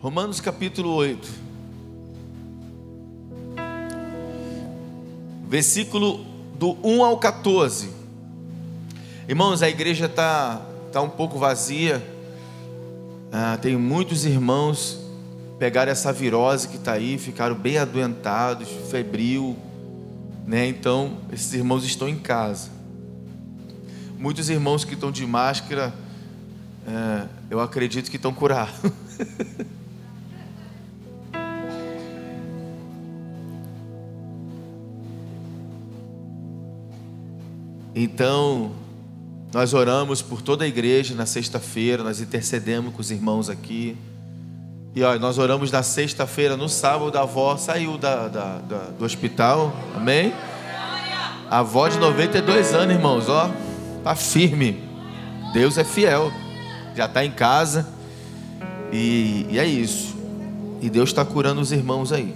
Romanos capítulo 8, versículo do 1 ao 14. Irmãos, a igreja está um pouco vazia. Tem muitos irmãos pegaram essa virose que está aí, ficaram bem adoentados, febril, né? Então, esses irmãos estão em casa. Muitos irmãos que estão de máscara, eu acredito que estão curados. Então, nós oramos por toda a igreja na sexta-feira, nós intercedemos com os irmãos aqui. E ó, nós oramos na sexta-feira, no sábado a avó saiu do hospital, amém? A avó de 92 anos, irmãos, ó, tá firme. Deus é fiel, já está em casa. E é isso. E Deus está curando os irmãos aí.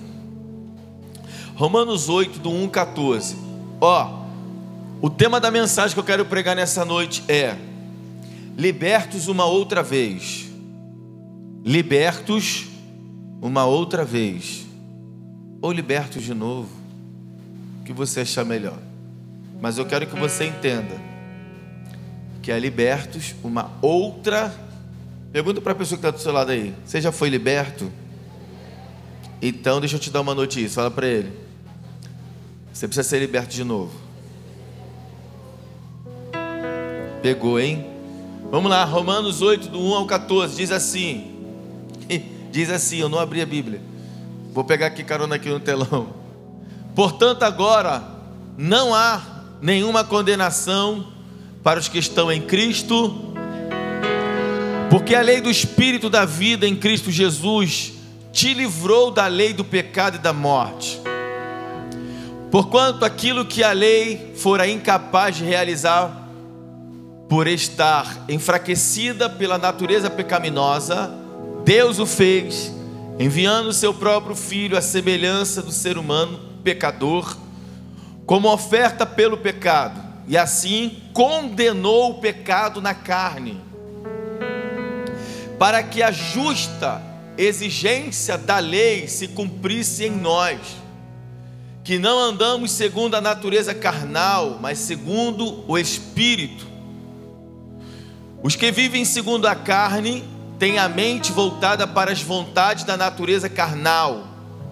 Romanos 8, do 1 ao 14. Ó, o tema da mensagem que eu quero pregar nessa noite é: libertos uma outra vez. Libertos uma outra vez. Ou libertos de novo, o que você achar melhor. Mas eu quero que você entenda que é libertos uma outra. Pergunta para a pessoa que está do seu lado aí: você já foi liberto? Então deixa eu te dar uma notícia. Fala para ele: você precisa ser liberto de novo. Pegou, hein? Vamos lá, Romanos 8, do 1 ao 14, diz assim, eu não abri a Bíblia, vou pegar aqui carona aqui no telão. Portanto agora não há nenhuma condenação para os que estão em Cristo, porque a lei do Espírito da vida em Cristo Jesus te livrou da lei do pecado e da morte. Porquanto aquilo que a lei fora incapaz de realizar, por estar enfraquecida pela natureza pecaminosa, Deus o fez, enviando o seu próprio Filho à semelhança do ser humano pecador, como oferta pelo pecado, e assim condenou o pecado na carne, para que a justa exigência da lei se cumprisse em nós, que não andamos segundo a natureza carnal, mas segundo o Espírito. Os que vivem segundo a carne têm a mente voltada para as vontades da natureza carnal.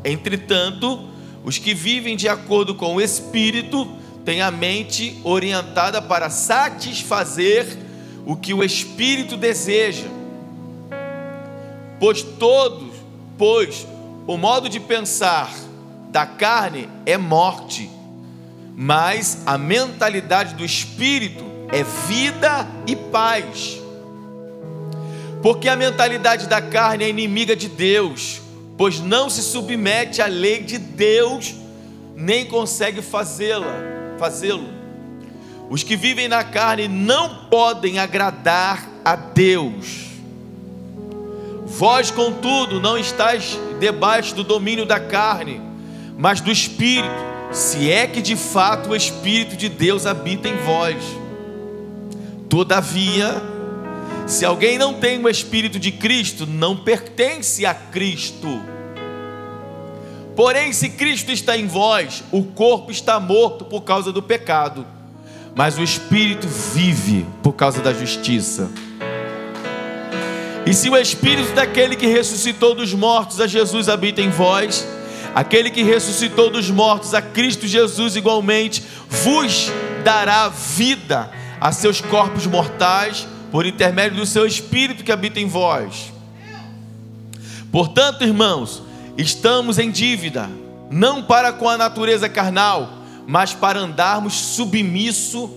Entretanto, os que vivem de acordo com o Espírito têm a mente orientada para satisfazer o que o Espírito deseja. Pois o modo de pensar da carne é morte, mas a mentalidade do Espírito é vida e paz. Porque a mentalidade da carne é inimiga de Deus, pois não se submete à lei de Deus, nem consegue fazê-lo. Os que vivem na carne não podem agradar a Deus. Vós, contudo, não estáis debaixo do domínio da carne, mas do Espírito, se é que de fato o Espírito de Deus habita em vós. Todavia, se alguém não tem o Espírito de Cristo, não pertence a Cristo. Porém, se Cristo está em vós, o corpo está morto por causa do pecado, mas o Espírito vive por causa da justiça. E se o Espírito daquele que ressuscitou dos mortos a Jesus habita em vós, aquele que ressuscitou dos mortos a Cristo Jesus igualmente vos dará vida a seus corpos mortais, por intermédio do seu Espírito que habita em vós. Portanto, irmãos, estamos em dívida, não para com a natureza carnal, mas para andarmos submisso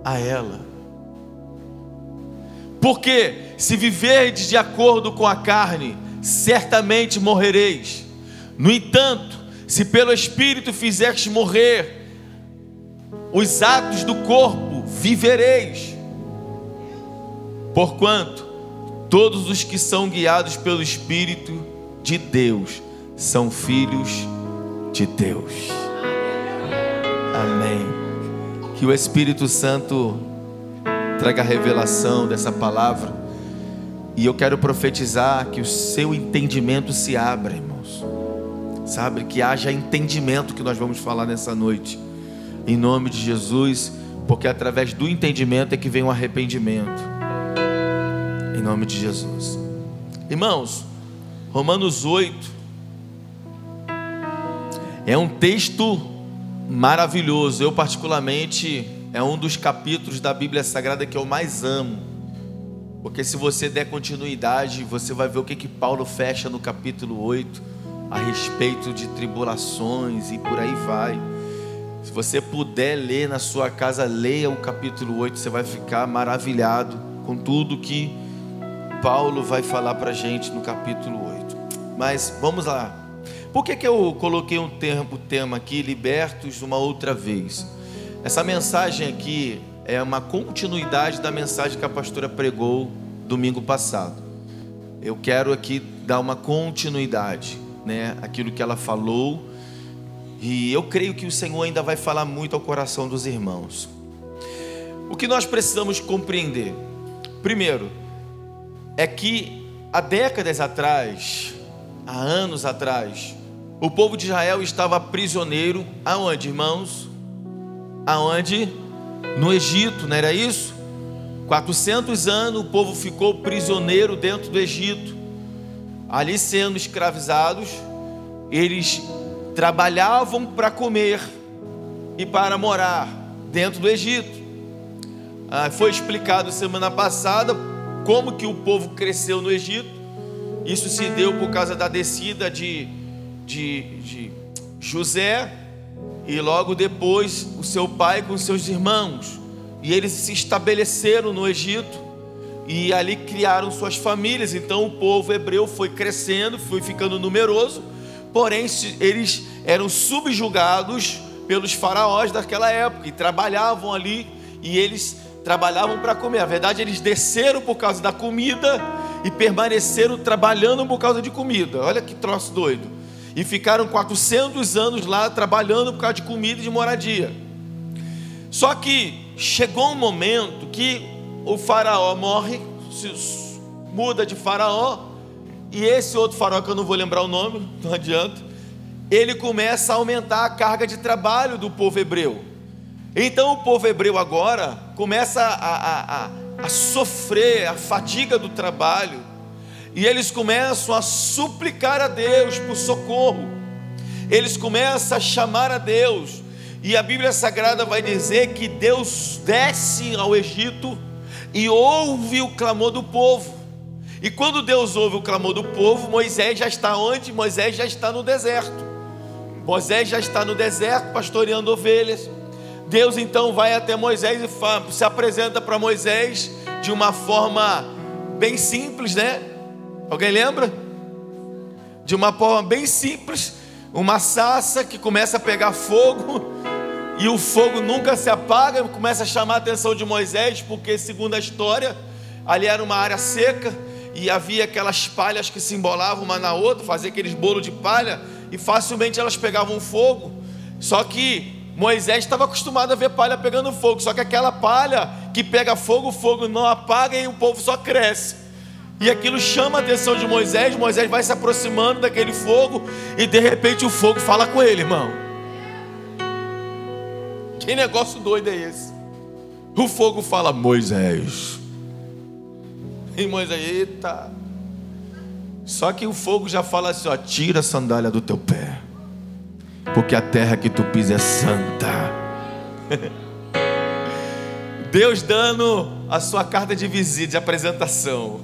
a ela. Porque se viverdes de acordo com a carne, certamente morrereis. No entanto, se pelo Espírito fizerdes morrer os atos do corpo, vivereis. Porquanto todos os que são guiados pelo Espírito de Deus são filhos de Deus. Amém. Que o Espírito Santo traga a revelação dessa palavra E eu quero profetizar que o seu entendimento se abra, irmãos. Sabe, que haja entendimento, que nós vamos falar nessa noite, em nome de Jesus, porque através do entendimento é que vem o arrependimento, em nome de Jesus. Irmãos, Romanos 8 é um texto maravilhoso. Eu particularmente, é um dos capítulos da Bíblia Sagrada que eu mais amo, porque se você der continuidade, você vai ver o que Paulo fecha no capítulo 8, a respeito de tribulações e por aí vai. Se você puder ler na sua casa, leia o capítulo 8, você vai ficar maravilhado com tudo que Paulo vai falar para a gente no capítulo 8. Mas vamos lá. Por que eu coloquei o tema aqui, libertos uma outra vez? Essa mensagem aqui é uma continuidade da mensagem que a pastora pregou domingo passado. Eu quero aqui dar uma continuidade, né, aquilo que ela falou, e eu creio que o Senhor ainda vai falar muito ao coração dos irmãos. O que nós precisamos compreender, primeiro, é que há décadas atrás, há anos atrás, o povo de Israel estava prisioneiro, aonde, irmãos? Aonde? No Egito, não era isso? 400 anos o povo ficou prisioneiro dentro do Egito, ali sendo escravizados. Eles trabalhavam para comer e para morar dentro do Egito. Foi explicado semana passada como que o povo cresceu no Egito. Isso se deu por causa da descida de José, e logo depois o seu pai com seus irmãos, e eles se estabeleceram no Egito e ali criaram suas famílias. Então o povo hebreu foi crescendo, foi ficando numeroso, porém eles eram subjugados pelos faraós daquela época e trabalhavam ali, e eles trabalhavam para comer. Na verdade, eles desceram por causa da comida e permaneceram trabalhando por causa de comida. Olha que troço doido. E ficaram 400 anos lá trabalhando por causa de comida e de moradia. Só que chegou um momento que o faraó morre, muda de faraó, e esse outro faraó, que eu não vou lembrar o nome, não adianta, ele começa a aumentar a carga de trabalho do povo hebreu. Então o povo hebreu agora começa a sofrer a fadiga do trabalho, e eles começam a suplicar a Deus por socorro. Eles começam a chamar a Deus, e a Bíblia Sagrada vai dizer que Deus desce ao Egito e ouve o clamor do povo. E quando Deus ouve o clamor do povo, Moisés já está onde? Moisés já está no deserto. Moisés já está no deserto pastoreando ovelhas. Deus então vai até Moisés e se apresenta para Moisés de uma forma bem simples, né? Alguém lembra? De uma forma bem simples, uma sarça que começa a pegar fogo, e o fogo nunca se apaga. Começa a chamar a atenção de Moisés, porque segundo a história, ali era uma área seca, e havia aquelas palhas que se embolavam uma na outra, fazia aqueles bolos de palha, e facilmente elas pegavam fogo. Só que Moisés estava acostumado a ver palha pegando fogo, só que aquela palha que pega fogo, o fogo não apaga e o povo só cresce. E aquilo chama a atenção de Moisés. Moisés vai se aproximando daquele fogo, e de repente o fogo fala com ele, irmão. Que negócio doido é esse? O fogo fala: Moisés. E Moisés, eita. Só que o fogo já fala assim, ó: tira a sandália do teu pé, porque a terra que tu pisa é santa. Deus dando a sua carta de visita, de apresentação.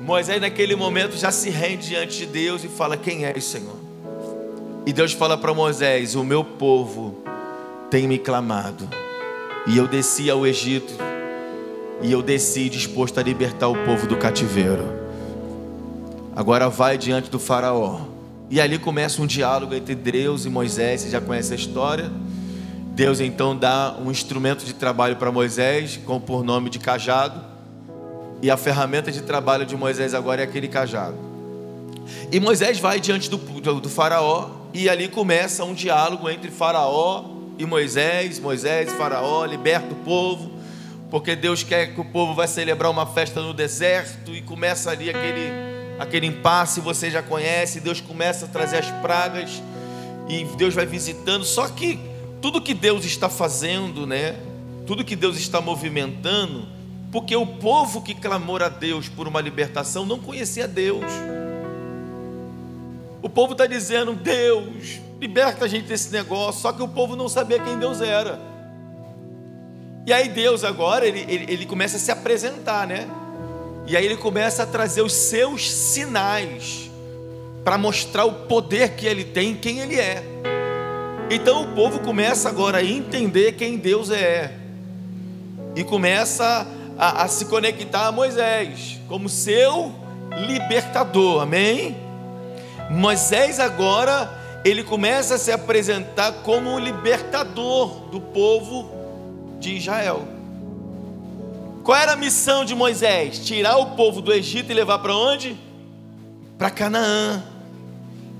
Moisés naquele momento já se rende diante de Deus e fala: quem és, Senhor? E Deus fala para Moisés: o meu povo tem me clamado, e eu desci ao Egito, e eu desci disposto a libertar o povo do cativeiro. Agora vai diante do faraó. E ali começa um diálogo entre Deus e Moisés. Você já conhece a história. Deus então dá um instrumento de trabalho para Moisés, com por nome de cajado, e a ferramenta de trabalho de Moisés agora é aquele cajado. E Moisés vai diante do faraó, e ali começa um diálogo entre faraó e Moisés. Moisés e faraó liberta o povo. porque Deus quer que o povo vai celebrar uma festa no deserto, e começa ali aquele impasse, você já conhece. Deus começa a trazer as pragas, e Deus vai visitando. Só que tudo que Deus está fazendo, né? Tudo que Deus está movimentando, porque o povo que clamou a Deus por uma libertação não conhecia Deus. O povo está dizendo: Deus, liberta a gente desse negócio. Só que o povo não sabia quem Deus era. E aí Deus agora, ele começa a se apresentar, né? E aí ele começa a trazer os seus sinais, para mostrar o poder que ele tem, quem ele é. Então o povo começa agora a entender quem Deus é, e começa a se conectar a Moisés como seu libertador, amém? Moisés agora, ele começa a se apresentar como o libertador do povo de Israel. Qual era a missão de Moisés? Tirar o povo do Egito e levar para onde? Para Canaã.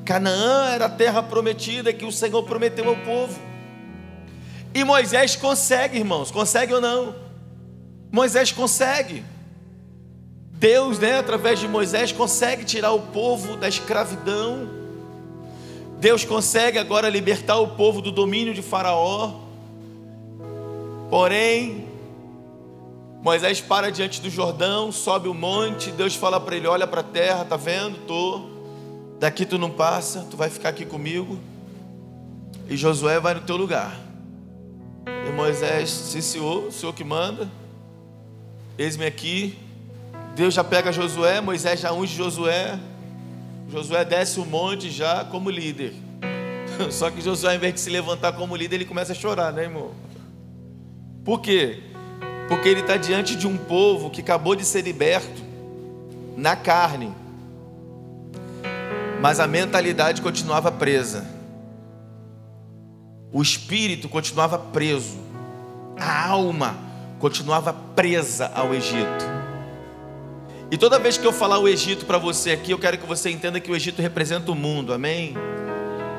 Canaã era a terra prometida que o Senhor prometeu ao povo. E Moisés consegue, irmãos, consegue ou não? Moisés consegue. Deus, né, através de Moisés, consegue tirar o povo da escravidão. Deus consegue agora libertar o povo do domínio de Faraó. Porém, Moisés para diante do Jordão, sobe o monte. Deus fala para ele: olha para a terra, tá vendo? Daqui tu não passa, tu vai ficar aqui comigo, e Josué vai no teu lugar. E Moisés: sim, senhor, o senhor que manda, eis-me aqui. Deus já pega Josué, Moisés já unge Josué. Josué desce o monte já como líder. Só que Josué, ao invés de se levantar como líder, ele começa a chorar, né, irmão? Por quê? Porque ele está diante de um povo que acabou de ser liberto na carne, mas a mentalidade continuava presa, o espírito continuava preso, a alma continuava presa ao Egito. E toda vez que eu falar o Egito para você aqui, eu quero que você entenda que o Egito representa o mundo, amém?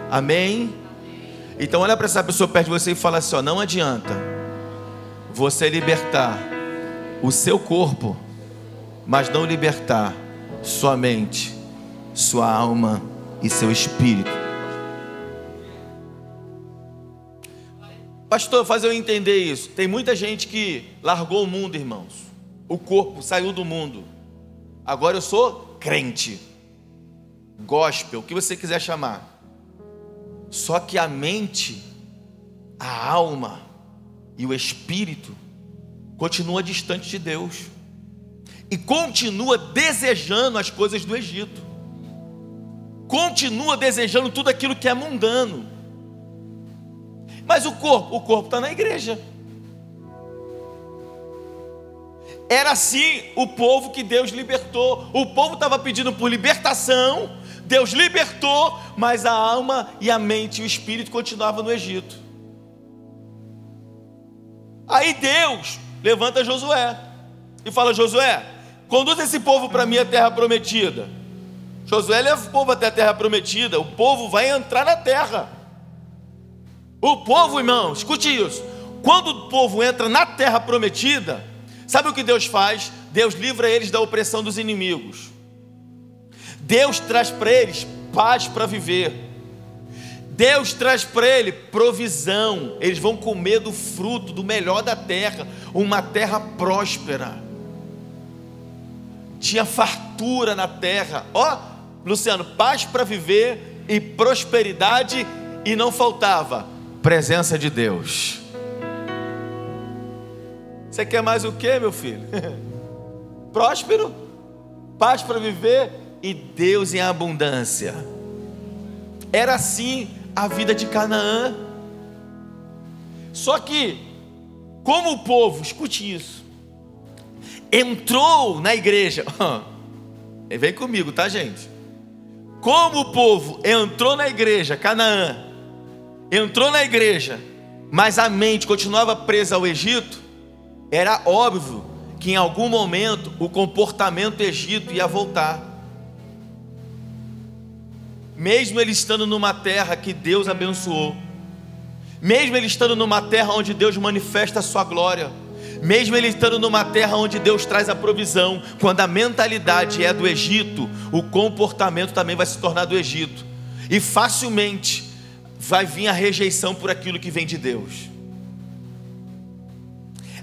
Amém? Então olha para essa pessoa perto de você e fala assim: ó, não adianta você libertar o seu corpo, mas não libertar sua mente, sua alma e seu espírito. Pastor, faz eu entender isso. Tem muita gente que largou o mundo, irmãos. O corpo saiu do mundo. Agora eu sou crente, gospel, o que você quiser chamar. Só que a mente, a alma e o espírito continua distante de Deus, e continua desejando as coisas do Egito, continua desejando tudo aquilo que é mundano. Mas o corpo está na igreja. Era assim o povo que Deus libertou. O povo estava pedindo por libertação, Deus libertou, mas a alma e a mente e o espírito continuavam no Egito. Aí Deus levanta Josué e fala: Josué, conduz esse povo para a minha terra prometida. Josué leva o povo até a terra prometida. O povo vai entrar na terra. O povo, irmão, escute isso. Quando o povo entra na terra prometida, sabe o que Deus faz? Deus livra eles da opressão dos inimigos. Deus traz para eles paz para viver. Deus traz para eles provisão. Eles vão comer do fruto, do melhor da terra. Uma terra próspera. Tinha fartura na terra. Ó, Luciano, paz para viver e prosperidade. E não faltava presença de Deus. Você quer mais o que, meu filho? Próspero, paz para viver e Deus em abundância. Era assim a vida de Canaã. Só que, como o povo, escute isso, entrou na igreja. Vem comigo, tá, gente? Como o povo entrou na igreja, Canaã, entrou na igreja, mas a mente continuava presa ao Egito, era óbvio que em algum momento o comportamento egito ia voltar. Mesmo ele estando numa terra que Deus abençoou, mesmo ele estando numa terra onde Deus manifesta a sua glória, Mesmo ele estando numa terra onde Deus traz a provisão, quando a mentalidade é do Egito, o comportamento também vai se tornar do Egito. E facilmente vai vir a rejeição por aquilo que vem de Deus.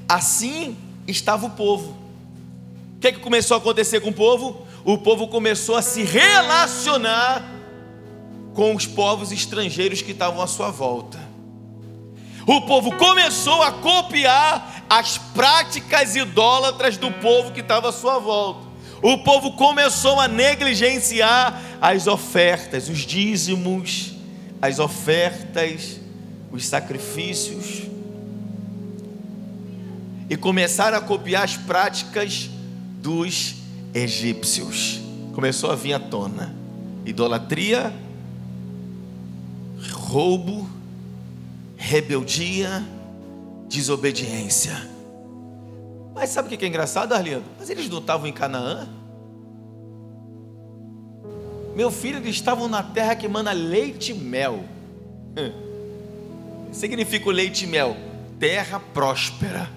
Assim estava o povo. O que começou a acontecer com o povo? O povo começou a se relacionar com os povos estrangeiros que estavam à sua volta. O povo começou a copiar as práticas idólatras do povo que estava à sua volta. O povo começou a negligenciar as ofertas, os dízimos, as ofertas, os sacrifícios, e começaram a copiar as práticas dos egípcios. Começou a vir à tona idolatria, roubo, rebeldia, desobediência. Mas sabe o que é engraçado, Arlindo? Mas eles não estavam em Canaã? Meu filho, eles estavam na terra que emana leite e mel. Significa o leite e mel? Terra próspera.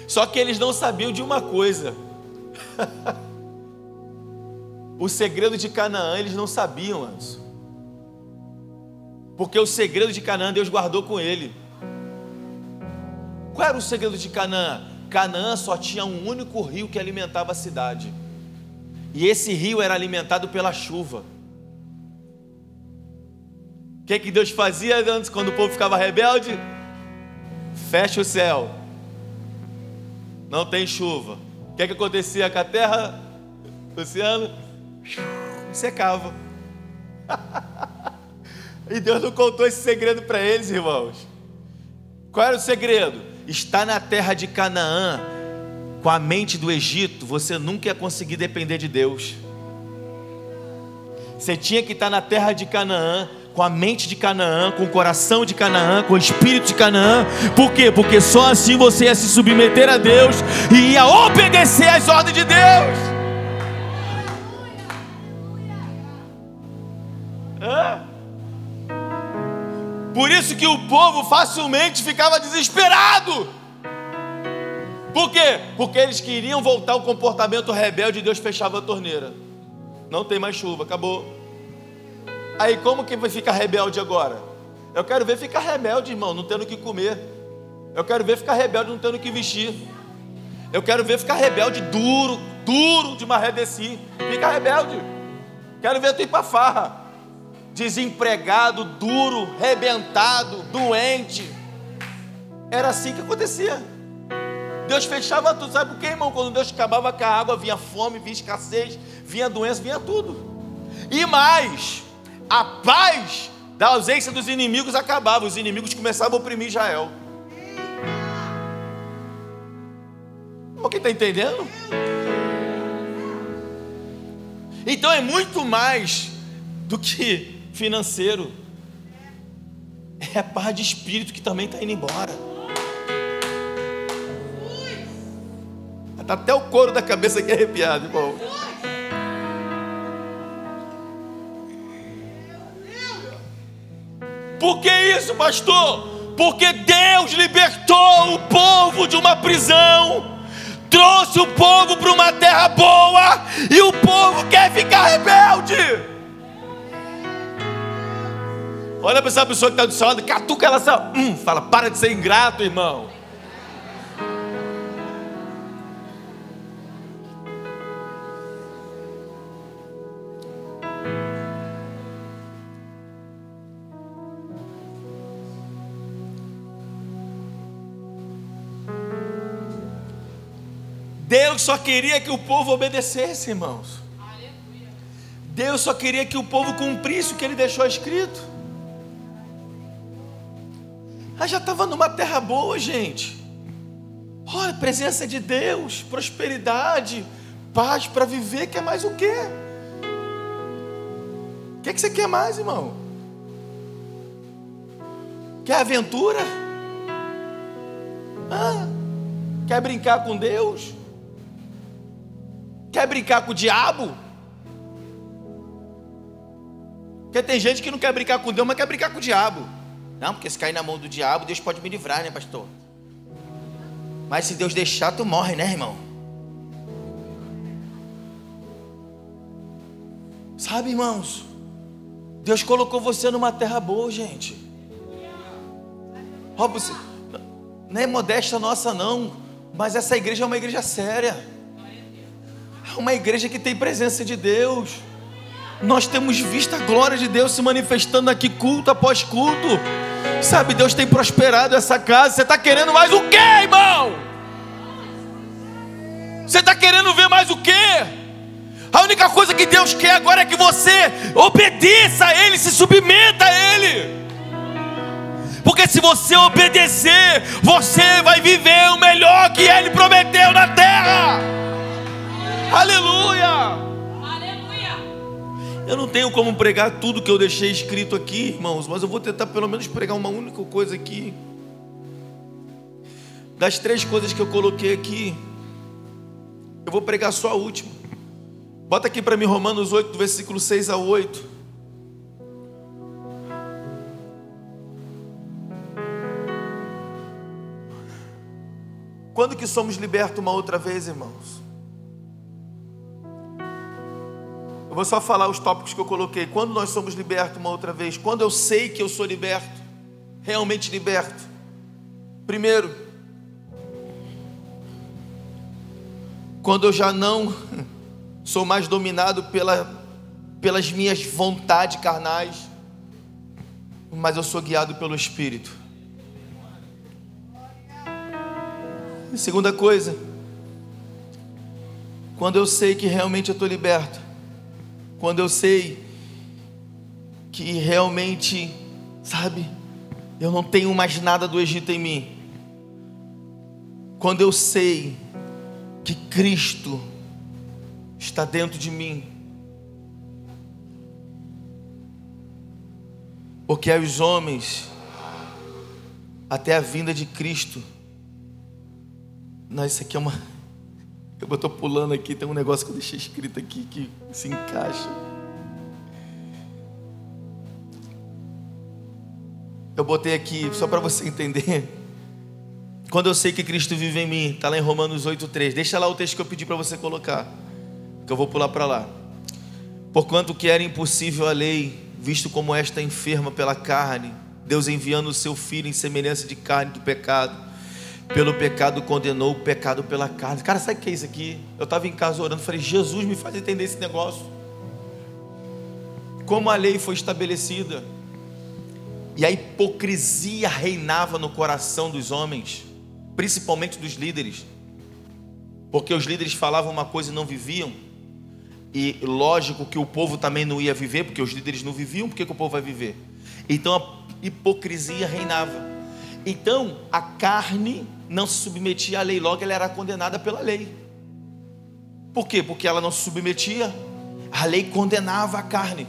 Só que eles não sabiam de uma coisa. O segredo de Canaã eles não sabiam, Anderson. Porque o segredo de Canaã Deus guardou com ele. Qual era o segredo de Canaã? Canaã só tinha um único rio que alimentava a cidade. E esse rio era alimentado pela chuva. O que Deus fazia antes, quando o povo ficava rebelde? Fecha o céu. Não tem chuva. O que acontecia com a terra, Luciano? Secava. E Deus não contou esse segredo para eles, irmãos. Qual era o segredo? Estar na terra de Canaã, com a mente do Egito, você nunca ia conseguir depender de Deus. Você tinha que estar na terra de Canaã, com a mente de Canaã, com o coração de Canaã, com o espírito de Canaã. Por quê? Porque só assim você ia se submeter a Deus e ia obedecer às ordens de Deus. Por isso que o povo facilmente ficava desesperado. Por quê? Porque eles queriam voltar ao comportamento rebelde e Deus fechava a torneira. Não tem mais chuva, acabou. Aí como que vai ficar rebelde agora? Eu quero ver ficar rebelde, irmão, não tendo o que comer. Eu quero ver ficar rebelde não tendo o que vestir. Eu quero ver ficar rebelde duro de marredeci. Fica rebelde. Quero ver tu ir para farra. Desempregado, duro, rebentado, doente. Era assim que acontecia. Deus fechava tudo. Sabe por quê, irmão? Quando Deus acabava com a água, vinha fome, vinha escassez, vinha doença, vinha tudo. E mais, a paz da ausência dos inimigos acabava. Os inimigos começavam a oprimir Israel. Quem está entendendo? Então é muito mais do que financeiro. É a paz de espírito que também está indo embora. Está até o couro da cabeça aqui arrepiado, irmão. Por que isso, pastor? Porque Deus libertou o povo de uma prisão, trouxe o povo para uma terra boa, e o povo quer ficar rebelde. Olha para essa pessoa que está do seu lado, catuca ela assim, fala, para de ser ingrato, irmão. Deus só queria que o povo obedecesse, irmãos. Deus só queria que o povo cumprisse o que Ele deixou escrito. Já estava numa terra boa, gente. Olha, presença de Deus, prosperidade, paz para viver. Quer mais o quê? O que você quer mais, irmão? Quer aventura? Quer brincar com Deus? Quer brincar com o diabo? Porque tem gente que não quer brincar com Deus, mas quer brincar com o diabo. Não, porque se cair na mão do diabo, Deus pode me livrar, né, pastor? Mas se Deus deixar, tu morre, né, irmão? Sabe, irmãos, Deus colocou você numa terra boa, gente. Ó, você, não é modéstia nossa não, mas essa igreja é uma igreja séria. É uma igreja que tem presença de Deus. Nós temos visto a glória de Deus se manifestando aqui culto após culto. Sabe, Deus tem prosperado essa casa. Você está querendo mais o quê, irmão? Você está querendo ver mais o quê? A única coisa que Deus quer agora é que você obedeça a Ele, se submeta a Ele. Porque se você obedecer, você vai viver o melhor que Ele prometeu na terra. Aleluia! Eu não tenho como pregar tudo que eu deixei escrito aqui, irmãos, mas eu vou tentar pelo menos pregar uma única coisa aqui. Das 3 coisas que eu coloquei aqui, eu vou pregar só a última. Bota aqui para mim Romanos 8, do versículo 6 a 8. Quando que somos libertos uma outra vez, irmãos? Eu vou só falar os tópicos que eu coloquei. Quando nós somos libertos uma outra vez? Quando eu sei que eu sou liberto, realmente liberto. Primeiro, quando eu já não sou mais dominado pelas minhas vontades carnais, mas eu sou guiado pelo Espírito. E segunda coisa, quando eu sei que realmente eu estou liberto, quando eu sei que realmente, sabe, eu não tenho mais nada do Egito em mim, quando eu sei que Cristo está dentro de mim, porque aos homens, até a vinda de Cristo, não, isso aqui é uma, eu estou pulando aqui, tem um negócio que eu deixei escrito aqui que se encaixa. Eu botei aqui só para você entender. Quando eu sei que Cristo vive em mim, está lá em Romanos 8,3. Deixa lá o texto que eu pedi para você colocar, que eu vou pular para lá. Porquanto que era impossível a lei, visto como esta é enferma pela carne, Deus enviando o seu Filho em semelhança de carne do pecado, pelo pecado condenou o pecado pela carne. Cara, sabe o que é isso aqui? Eu estava em casa orando, falei, Jesus, me faz entender esse negócio. Como a lei foi estabelecida e a hipocrisia reinava no coração dos homens, principalmente dos líderes, porque os líderes falavam uma coisa e não viviam. E lógico que o povo também não ia viver, porque os líderes não viviam, por que o povo vai viver? Então a hipocrisia reinava. Então a carne não se submetia à lei, logo ela era condenada pela lei. Por quê? Porque ela não se submetia, a lei condenava a carne.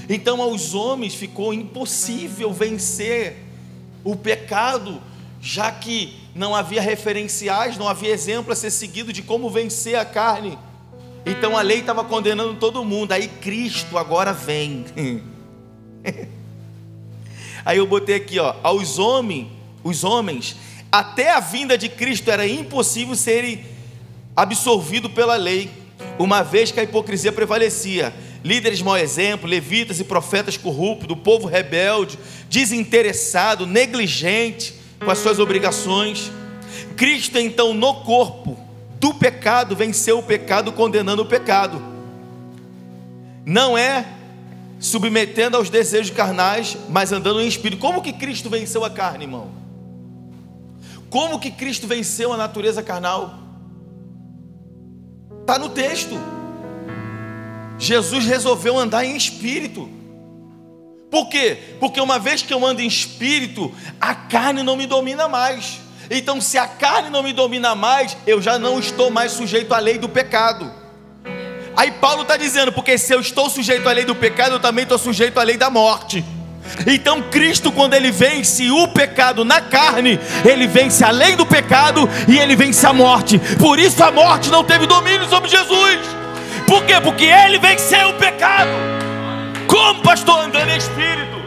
Então aos homens ficou impossível vencer o pecado, já que não havia referenciais, não havia exemplo a ser seguido de como vencer a carne. Então a lei estava condenando todo mundo. Aí Cristo agora vem. Aí eu botei aqui, ó, os homens, até a vinda de Cristo era impossível serem absorvidos pela lei, uma vez que a hipocrisia prevalecia. Líderes mau exemplo, levitas e profetas corruptos, do povo rebelde, desinteressado, negligente com as suas obrigações. Cristo então no corpo do pecado venceu o pecado, condenando o pecado. Não é submetendo aos desejos carnais, mas andando em espírito. Como que Cristo venceu a carne, irmão? Como que Cristo venceu a natureza carnal? Está no texto. Jesus resolveu andar em espírito. Por quê? Porque uma vez que eu ando em espírito, a carne não me domina mais. Então se a carne não me domina mais, eu já não estou mais sujeito à lei do pecado. Aí Paulo está dizendo, porque se eu estou sujeito à lei do pecado, eu também estou sujeito à lei da morte. Então Cristo, quando Ele vence o pecado na carne, Ele vence a lei do pecado e Ele vence a morte. Por isso a morte não teve domínio sobre Jesus. Por quê? Porque Ele venceu o pecado. Como, pastor? Andando em espírito.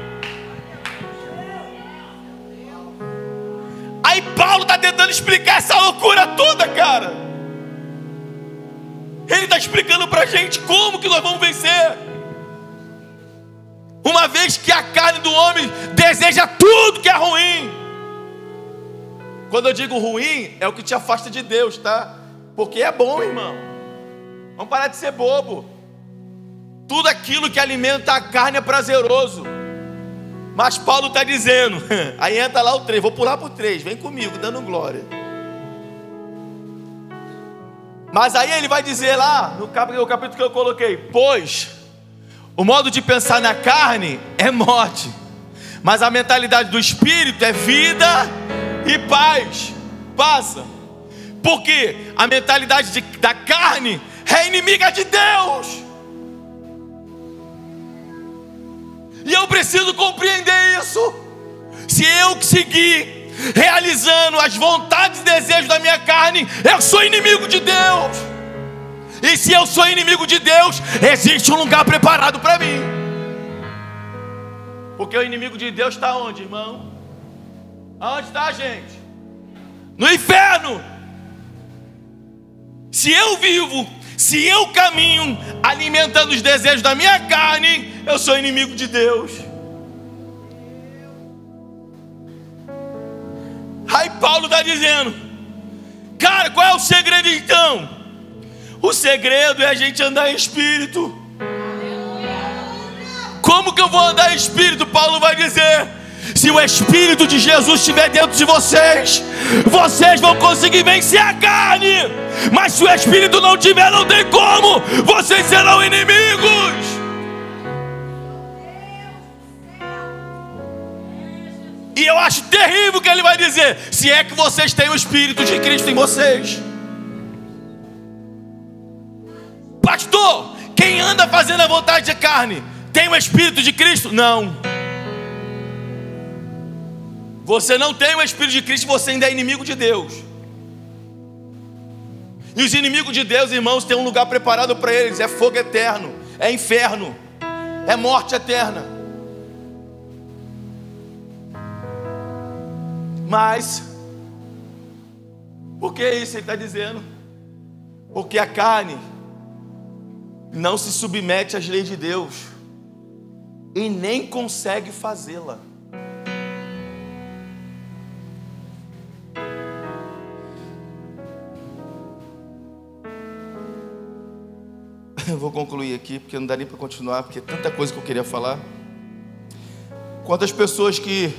Aí Paulo está tentando explicar essa loucura toda, cara. Ele está explicando para a gente como que nós vamos vencer. Uma vez que a carne do homem deseja tudo que é ruim. Quando eu digo ruim, é o que te afasta de Deus, tá? Porque é bom, irmão. Vamos parar de ser bobo. Tudo aquilo que alimenta a carne é prazeroso. Mas Paulo está dizendo, aí entra lá o 3, vou pular para o 3, vem comigo, dando glória. Mas aí ele vai dizer lá, no capítulo que eu coloquei, pois o modo de pensar na carne é morte, mas a mentalidade do espírito é vida e paz. Passa. Porque a mentalidade da carne é inimiga de Deus. E eu preciso compreender isso. Se eu seguir realizando as vontades e desejos da minha carne, eu sou inimigo de Deus. E se eu sou inimigo de Deus, existe um lugar preparado para mim. Porque o inimigo de Deus está onde, irmão? Aonde está, gente? No inferno. Se eu vivo, se eu caminho alimentando os desejos da minha carne, eu sou inimigo de Deus. Aí Paulo está dizendo, cara, qual é o segredo então? O segredo é a gente andar em espírito. Como que eu vou andar em espírito? Paulo vai dizer, se o Espírito de Jesus estiver dentro de vocês, vocês vão conseguir vencer a carne. Mas se o Espírito não tiver, não tem como, vocês serão inimigos. E eu acho terrível o que ele vai dizer, se é que vocês têm o Espírito de Cristo em vocês. Pastor, quem anda fazendo a vontade de carne, tem o Espírito de Cristo? Não. Você não tem o Espírito de Cristo, você ainda é inimigo de Deus. E os inimigos de Deus, irmãos, têm um lugar preparado para eles. É fogo eterno, é inferno, é morte eterna. Mas, por que isso ele está dizendo? Porque a carne não se submete às leis de Deus e nem consegue fazê-la. Eu vou concluir aqui, porque não dá nem para continuar, porque é tanta coisa que eu queria falar. Quantas pessoas que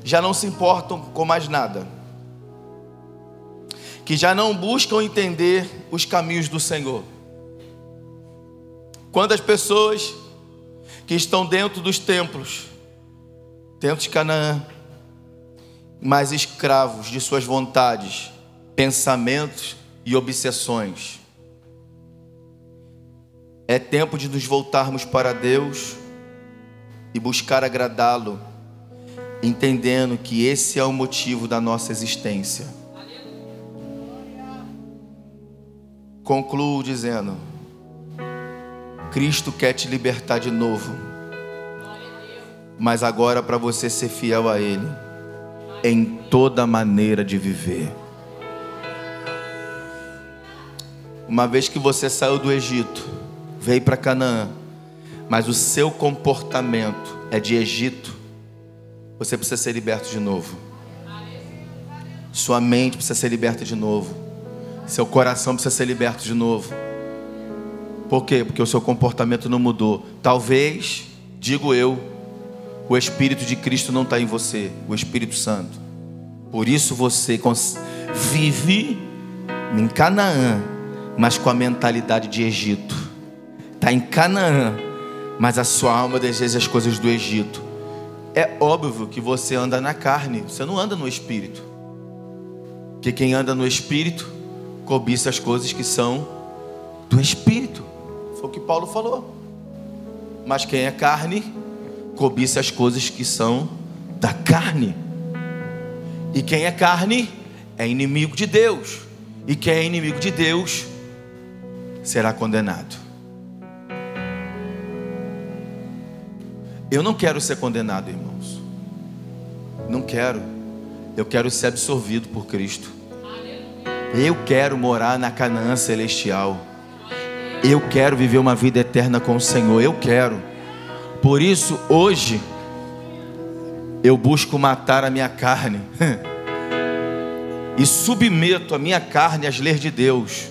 já não se importam com mais nada, que já não buscam entender os caminhos do Senhor. Quantas pessoas que estão dentro dos templos, dentro de Canaã, mas escravos de suas vontades, pensamentos e obsessões. É tempo de nos voltarmos para Deus e buscar agradá-lo, entendendo que esse é o motivo da nossa existência. Concluo dizendo, Cristo quer te libertar de novo, mas agora para você ser fiel a Ele em toda maneira de viver. Uma vez que você saiu do Egito, veio para Canaã, mas o seu comportamento é de Egito, você precisa ser liberto de novo. Sua mente precisa ser liberta de novo. Seu coração precisa ser liberto de novo. Por quê? Porque o seu comportamento não mudou. Talvez, digo eu, o Espírito de Cristo não está em você, o Espírito Santo. Por isso você vive em Canaã, mas com a mentalidade de Egito. Está em Canaã, mas a sua alma deseja as coisas do Egito. É óbvio que você anda na carne, você não anda no Espírito. Porque quem anda no Espírito cobiça as coisas que são do Espírito. Foi o que Paulo falou. Mas quem é carne cobiça as coisas que são da carne. E quem é carne é inimigo de Deus. E quem é inimigo de Deus será condenado. Eu não quero ser condenado, irmãos. Não quero. Eu quero ser absorvido por Cristo. Eu quero morar na Canaã celestial. Eu quero viver uma vida eterna com o Senhor. Eu quero. Por isso, hoje, eu busco matar a minha carne e submeto a minha carne às leis de Deus.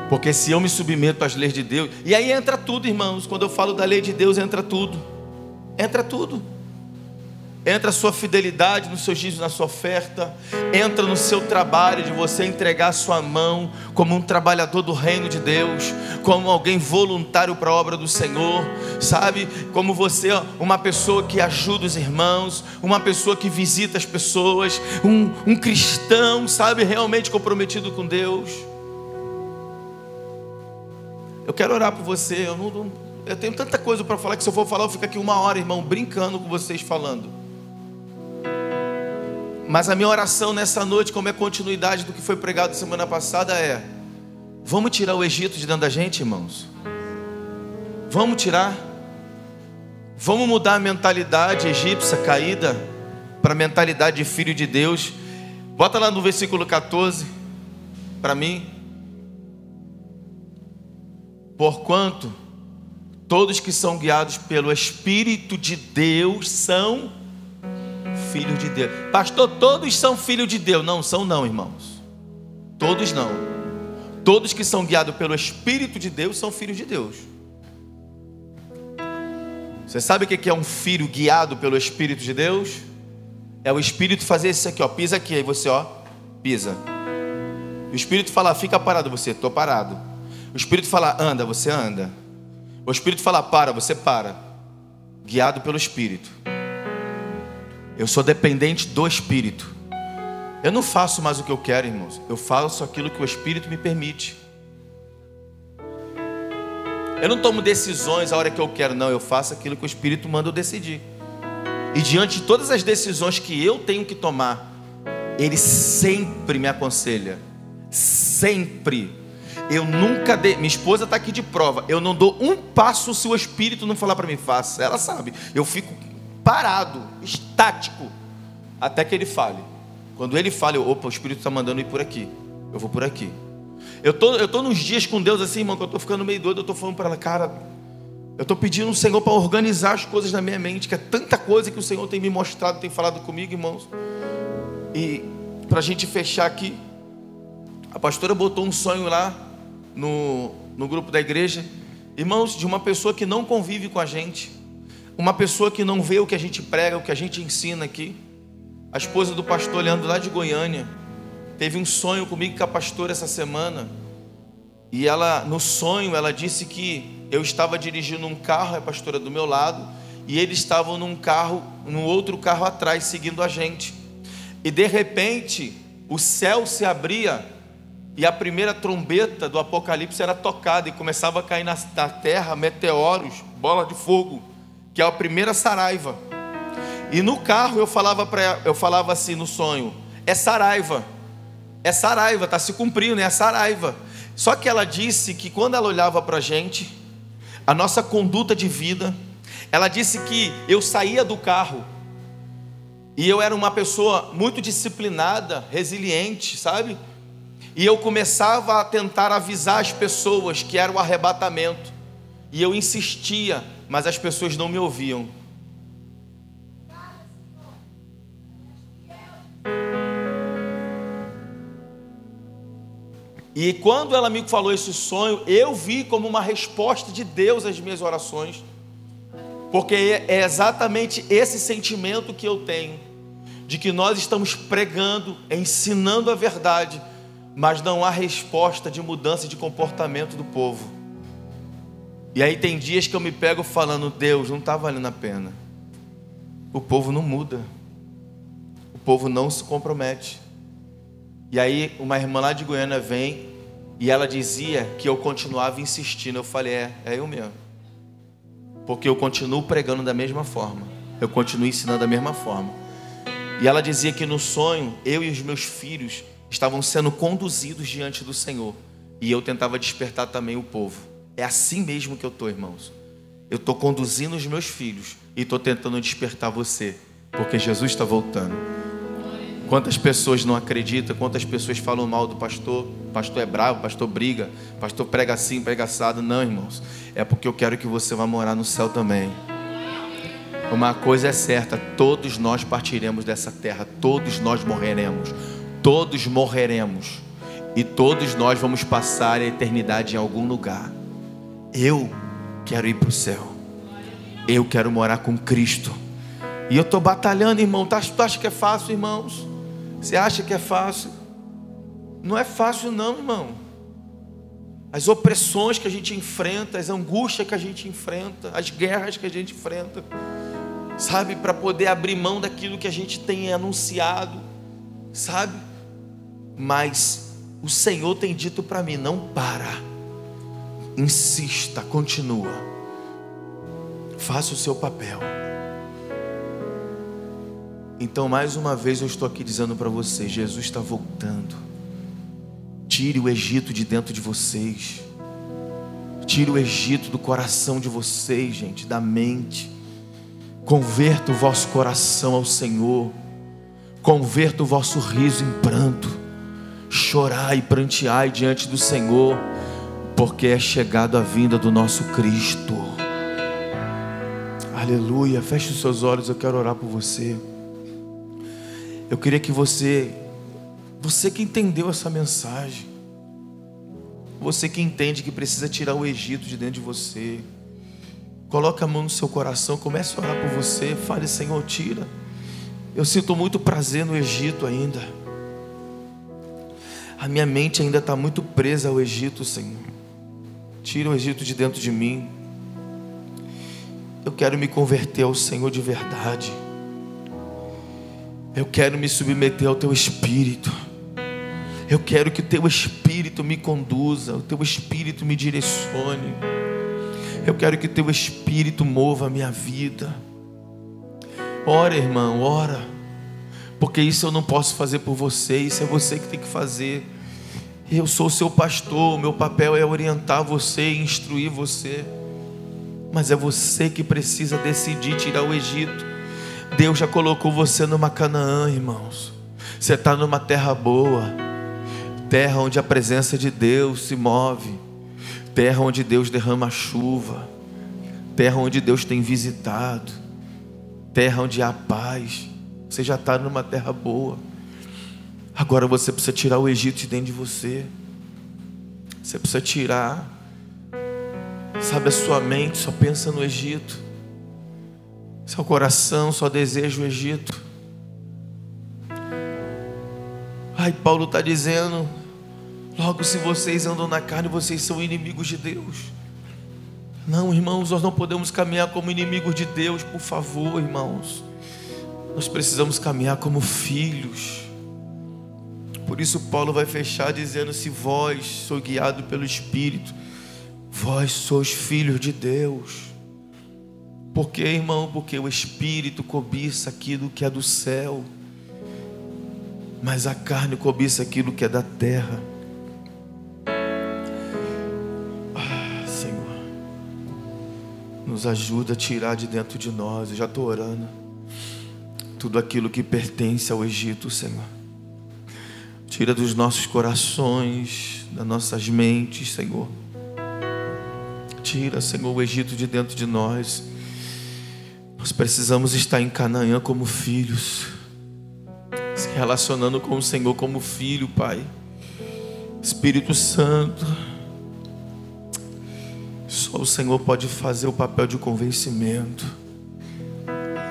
Porque se eu me submeto às leis de Deus, e aí entra tudo, irmãos. Quando eu falo da lei de Deus, entra tudo. Entra tudo. Entra a sua fidelidade nos seus dízimos, na sua oferta. Entra no seu trabalho, de você entregar a sua mão como um trabalhador do reino de Deus, como alguém voluntário para a obra do Senhor, sabe? Como você, uma pessoa que ajuda os irmãos, uma pessoa que visita as pessoas, um cristão, sabe? Realmente comprometido com Deus. Eu quero orar por você. Eu tenho tanta coisa para falar que se eu for falar eu fico aqui 1 hora, irmão, brincando com vocês falando. Mas a minha oração nessa noite, como é continuidade do que foi pregado semana passada, é: vamos tirar o Egito de dentro da gente, irmãos. Vamos tirar. Vamos mudar a mentalidade egípcia caída para a mentalidade de filho de Deus. Bota lá no versículo 14 para mim. Porquanto todos que são guiados pelo Espírito de Deus são filhos de Deus. Pastor, todos são filhos de Deus? Não são não, irmãos. Todos não. Todos que são guiados pelo Espírito de Deus são filhos de Deus. Você sabe o que é um filho guiado pelo Espírito de Deus? É o Espírito fazer isso aqui, ó, pisa aqui, aí você, ó, pisa. O Espírito fala, fica parado, você, tô parado. O Espírito fala, anda, você anda. O Espírito fala, para, você para. Guiado pelo Espírito. Eu sou dependente do Espírito. Eu não faço mais o que eu quero, irmãos. Eu faço aquilo que o Espírito me permite. Eu não tomo decisões a hora que eu quero, não. Eu faço aquilo que o Espírito manda eu decidir. E diante de todas as decisões que eu tenho que tomar, Ele sempre me aconselha. Sempre. Eu nunca dei. Minha esposa está aqui de prova. Eu não dou um passo se o Espírito não falar para mim, faça. Ela sabe. Eu fico parado, estático, até que Ele fale. Quando Ele fala, opa, o Espírito está mandando ir por aqui. Eu vou por aqui. Eu tô nos dias com Deus assim, irmão, que eu estou ficando meio doido. Eu estou falando para ela, cara, eu estou pedindo ao Senhor para organizar as coisas na minha mente, que é tanta coisa que o Senhor tem me mostrado, tem falado comigo, irmãos. E para a gente fechar aqui, a pastora botou um sonho lá no grupo da igreja, irmãos, de uma pessoa que não convive com a gente, uma pessoa que não vê o que a gente prega, o que a gente ensina aqui. A esposa do pastor Leandro, lá de Goiânia, teve um sonho comigo com a pastora essa semana. E ela, no sonho, ela disse que eu estava dirigindo um carro, a pastora do meu lado, e eles estavam num outro carro atrás, seguindo a gente. E de repente, o céu se abria, e a primeira trombeta do Apocalipse era tocada, e começava a cair na terra meteoros, bola de fogo, que é a primeira saraiva. E no carro eu falava assim no sonho, é saraiva, está se cumprindo, é saraiva. Só que ela disse que quando ela olhava para a gente, a nossa conduta de vida, ela disse que eu saía do carro, e eu era uma pessoa muito disciplinada, resiliente, sabe? E eu começava a tentar avisar as pessoas que era o arrebatamento, e eu insistia, mas as pessoas não me ouviam. E quando ela me falou esse sonho, eu vi como uma resposta de Deus às minhas orações, porque é exatamente esse sentimento que eu tenho, de que nós estamos pregando, ensinando a verdade, mas não há resposta de mudança de comportamento do povo. E aí tem dias que eu me pego falando, Deus, não está valendo a pena. O povo não muda, o povo não se compromete. E aí uma irmã lá de Goiânia vem e ela dizia que eu continuava insistindo. Eu falei, é eu mesmo. Porque eu continuo pregando da mesma forma, eu continuo ensinando da mesma forma. E ela dizia que no sonho, eu e os meus filhos estavam sendo conduzidos diante do Senhor, e eu tentava despertar também o povo. É assim mesmo que eu estou, irmãos. Eu estou conduzindo os meus filhos e estou tentando despertar você, porque Jesus está voltando. Quantas pessoas não acreditam, quantas pessoas falam mal do pastor. O pastor é bravo, o pastor briga, o pastor prega assim, prega assado. Não, irmãos, é porque eu quero que você vá morar no céu também. Uma coisa é certa, todos nós partiremos dessa terra, todos nós morreremos, todos morreremos, e todos nós vamos passar a eternidade em algum lugar. Eu quero ir para o céu, eu quero morar com Cristo, e eu estou batalhando, irmão. Tu acha que é fácil, irmãos? Você acha que é fácil? Não é fácil não, irmão. As opressões que a gente enfrenta, as angústias que a gente enfrenta, as guerras que a gente enfrenta, sabe, para poder abrir mão daquilo que a gente tem anunciado, sabe? Mas o Senhor tem dito para mim: não para, insista, continua, faça o seu papel. Então, mais uma vez eu estou aqui dizendo para vocês: Jesus está voltando. Tire o Egito de dentro de vocês, tire o Egito do coração de vocês, gente, da mente. Converta o vosso coração ao Senhor, converta o vosso riso em pranto, chorai e pranteai diante do Senhor, porque é chegado a vinda do nosso Cristo. Aleluia. Feche os seus olhos, eu quero orar por você. Eu queria que você que entendeu essa mensagem, você que entende que precisa tirar o Egito de dentro de você, coloque a mão no seu coração, comece a orar por você. Fale: Senhor, tira. Eu sinto muito prazer no Egito ainda. A minha mente ainda está muito presa ao Egito, Senhor. Tira o Egito de dentro de mim. Eu quero me converter ao Senhor de verdade. Eu quero me submeter ao Teu Espírito. Eu quero que o Teu Espírito me conduza, o Teu Espírito me direcione. Eu quero que Teu Espírito mova a minha vida. Ora, irmão, ora, porque isso eu não posso fazer por você, isso é você que tem que fazer. Eu sou o seu pastor, meu papel é orientar você, instruir você, mas é você que precisa decidir tirar o Egito. Deus já colocou você numa Canaã, irmãos. Você está numa terra boa, terra onde a presença de Deus se move, terra onde Deus derrama chuva, terra onde Deus tem visitado, terra onde há paz. Você já está numa terra boa. Agora você precisa tirar o Egito de dentro de você. Você precisa tirar, sabe, a sua mente só pensa no Egito, seu coração só deseja o Egito. Ai, Paulo está dizendo: logo, se vocês andam na carne, vocês são inimigos de Deus. Não, irmãos, nós não podemos caminhar como inimigos de Deus, por favor, irmãos. Nós precisamos caminhar como filhos. Por isso Paulo vai fechar dizendo: se vós sois guiados pelo Espírito, vós sois filhos de Deus. Por quê, irmão? Porque o Espírito cobiça aquilo que é do céu, mas a carne cobiça aquilo que é da terra. Senhor, nos ajuda a tirar de dentro de nós. Eu já estou orando. Tudo aquilo que pertence ao Egito, Senhor. Tira dos nossos corações, das nossas mentes, Senhor. Tira, Senhor, o Egito de dentro de nós. Nós precisamos estar em Canaã como filhos, se relacionando com o Senhor como filho, Pai. Espírito Santo, só o Senhor pode fazer o papel de convencimento.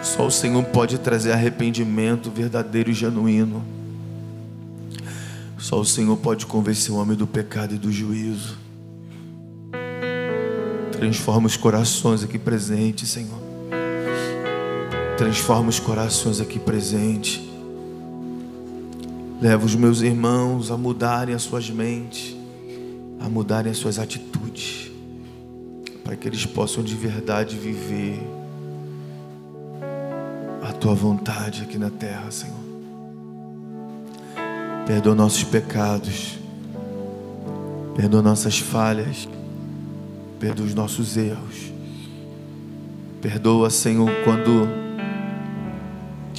Só o Senhor pode trazer arrependimento verdadeiro e genuíno. Só o Senhor pode convencer o homem do pecado e do juízo. Transforma os corações aqui presentes, Senhor. Transforma os corações aqui presentes. Leva os meus irmãos a mudarem as suas mentes, a mudarem as suas atitudes, para que eles possam de verdade viver a Tua vontade aqui na terra, Senhor. Perdoa nossos pecados, perdoa nossas falhas, perdoa os nossos erros. Perdoa, Senhor, quando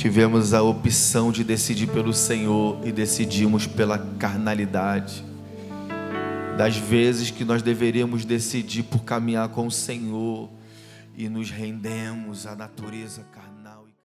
tivemos a opção de decidir pelo Senhor e decidimos pela carnalidade. Das vezes que nós deveríamos decidir por caminhar com o Senhor e nos rendemos à natureza carnal.